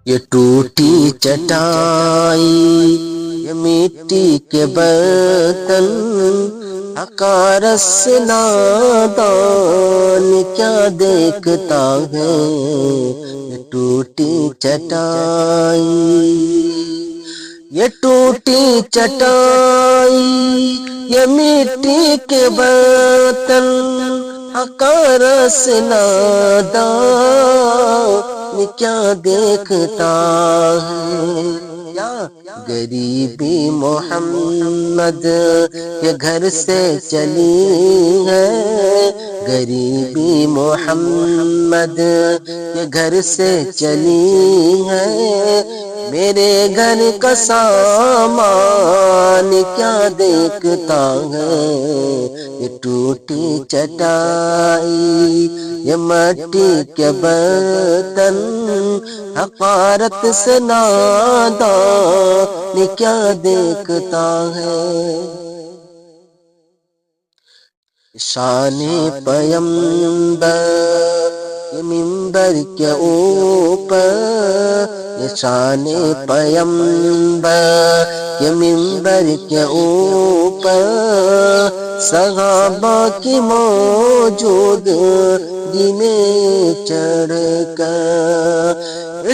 یہ ٹوٹی چٹائی، یہ مٹی کے برتن، حقارت سے نادان کیا دیکھتا ہے؟ یہ ٹوٹی چٹائی، یہ ٹوٹی چٹائی، یہ مٹی کے برتن، حقارت سے نادان کیا دیکھتا ہے؟ غریبی محمد کے گھر سے چلی ہے، غریبی محمد کے گھر سے چلی ہے، میرے گھر کا سامان کیا دیکھتا ہے؟ یہ ٹوٹی چٹائی، یہ مٹی کے برتن، حقارت سے نادان کیا دیکھتا ہے؟ شان پیمبر یہ منبر کے اوپر، یہ شان پیمبر یہ منبر کے اوپر، صحابہ کی موجودگی میں چڑھ کر،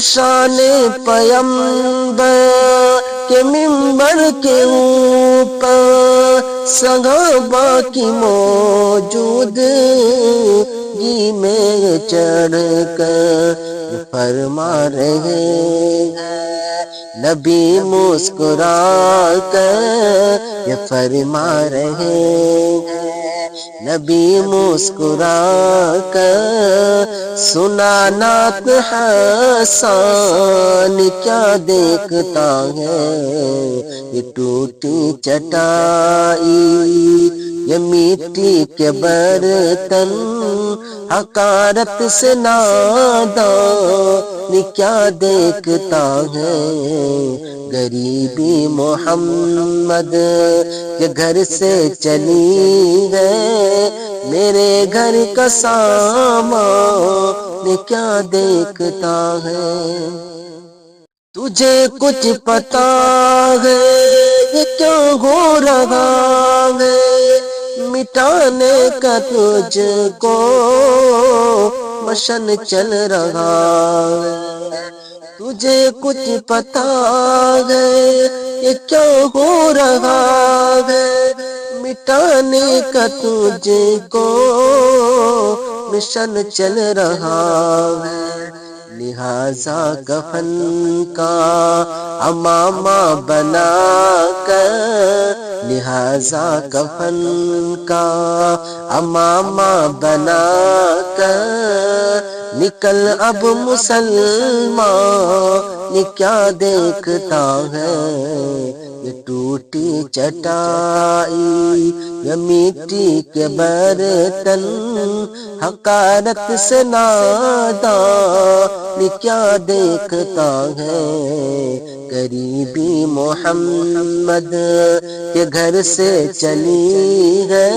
شان پیمبر کے منبر کے اوپر، صحابہ کی موجودگی میں چڑھ کر فرما رہے ہیں نبی مسکرا کر، یہ فرما رہے ہیں نبی مسکرا کر، سنا نعت حسان کیا دیکھتا ہے؟ یہ ٹوٹی چٹائی، یہ مٹی کے برتن، حقارت سے نادان کیا دیکھتا ہے؟ غریبی محمد کے گھر سے چلی ہے، میرے گھر کا سامان کیا دیکھتا ہے؟ تجھے کچھ پتا ہے یہ کیا ہو رہا ہے؟ مٹانے کا تجھ کو مشن چل رہا ہے، تجھے کچھ پتا ہے یہ کیا ہو رہا ہے؟ مٹانے کا تجھ کو مشن چل رہا ہے، لہذا کفن کا امامہ بنا کر، لہذا کفن کا امامہ بنا کر، نکل اب مسلمان کیا دیکھتا ہے؟ یہ ٹوٹی چٹائی، یہ مٹی کے برتن، حقارت سے نادان کیا دیکھتا ہے؟ غریبی محمد کے گھر سے چلی ہے،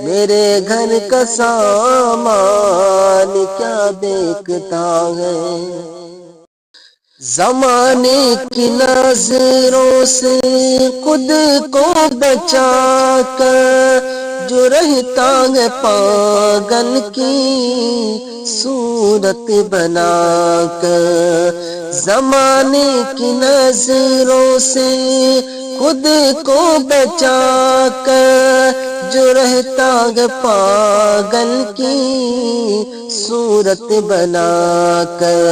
میرے گھر کا سامان کیا دیکھتا ہے؟ زمانے کی نظروں سے خود کو بچا کر، جو رہتا ہے پاگل کی صورت بنا کر، زمانے کی نظروں سے خود کو بچا کر، جو رہتا ہے پاگل کی صورت بنا کر،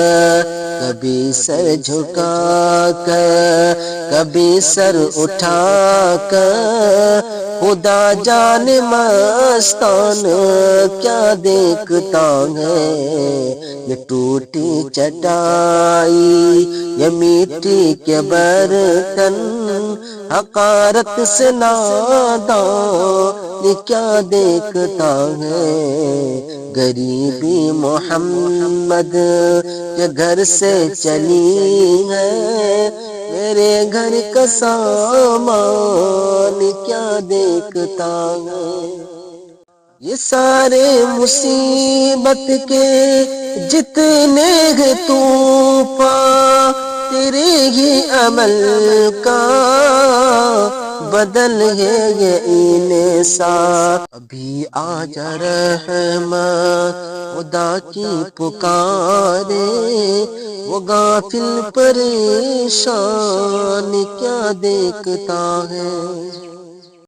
کبھی سر جھکا کر، کبھی سر اٹھا کر، خدا جان مستان کیا دیکھتا ہے؟ یہ ٹوٹی چٹائی، یہ مٹی کے برتن، حقارت سے نادان کیا دیکھتا ہے؟ غریبی محمد کے گھر سے چلی ہے، میرے گھر کا سامان کیا دیکھتا ہے؟ یہ سارے مصیبت کے جتنے ہیں طوفان، تیرے ہی عمل کا بدل ہے یہ انسان. ابھی آجا رحمت خدا کی پکارے، وہ غافل پریشان کیا دیکھتا ہے.